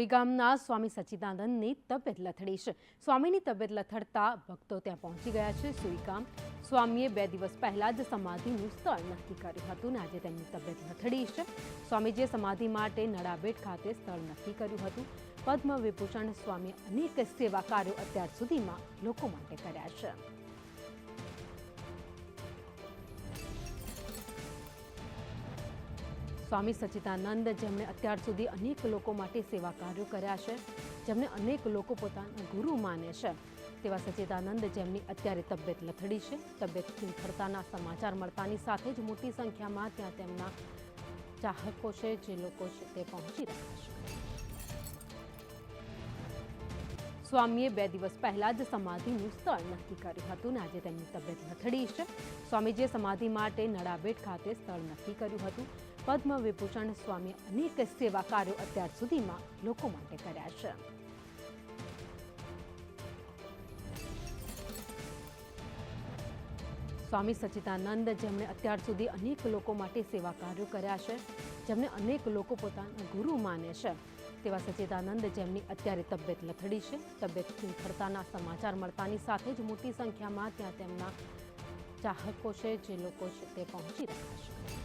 સુઈગામના સ્વામી સચ્ચિદાનંદની તબિયત લથડી છે। સ્વામીની તબિયત લથડતા ભક્તો ત્યાં પહોંચી ગયા છે। સુઈગામ સ્વામીએ 2 દિવસ પહેલા જ સમાધિનું સ્થળ નક્કી કર્યું હતું અને આજે તેમની તબિયત લથડી છે। સ્વામીજીએ સમાધિ માટે નડાબેટ ખાતે સ્થળ નક્કી કર્યું હતું। પદ્મ વિભૂષણ સ્વામીએ અનેક સેવા કાર્યો અત્યાર સુધીમાં લોકો માટે કર્યા છે। સ્વામી સચ્ચિદાનંદ જેમણે અત્યાર સુધી અનેક લોકો માટે સેવા કાર્યો કર્યા છે, જેમને અનેક લોકો પોતાના ગુરુ માને છે, તેવા સચ્ચિદાનંદ જેમની અત્યારે તબિયત લથડી છે। તબિયત લથડતાના સમાચાર મળતાની સાથે જ મોટી સંખ્યામાં ત્યાં તેમના ચાહકો છે, જે લોકો છે તે પહોંચી રહ્યા છે। સ્વામીએ 2 દિવસ પહેલા જ સમાધિનું સ્થળ નક્કી કર્યું હતું અને આજે તેમની તબિયત લથડી છે। સ્વામીજીએ સમાધિ માટે નડાબેટ ખાતે સ્થળ નક્કી કર્યું હતું। પદ્મ વિભૂષણ સ્વામીએ અનેક સેવા કાર્યો અત્યાર સુધીમાં લોકો માટે કર્યા છે। સ્વામી સચ્ચિદાનંદ જેમણે અત્યાર સુધી અનેક લોકો માટે સેવા કાર્યો કર્યા છે, જેમને અનેક લોકો પોતાના ગુરુ માને છે, તેવા સચ્ચિદાનંદ જેમની અત્યારે તબિયત લથડી છે। તબિયત લથડતાના સમાચાર મળતાની સાથે જ મોટી સંખ્યામાં ત્યાં તેમના ચાહકો છે, જે લોકો છે તે પહોંચી રહ્યા છે।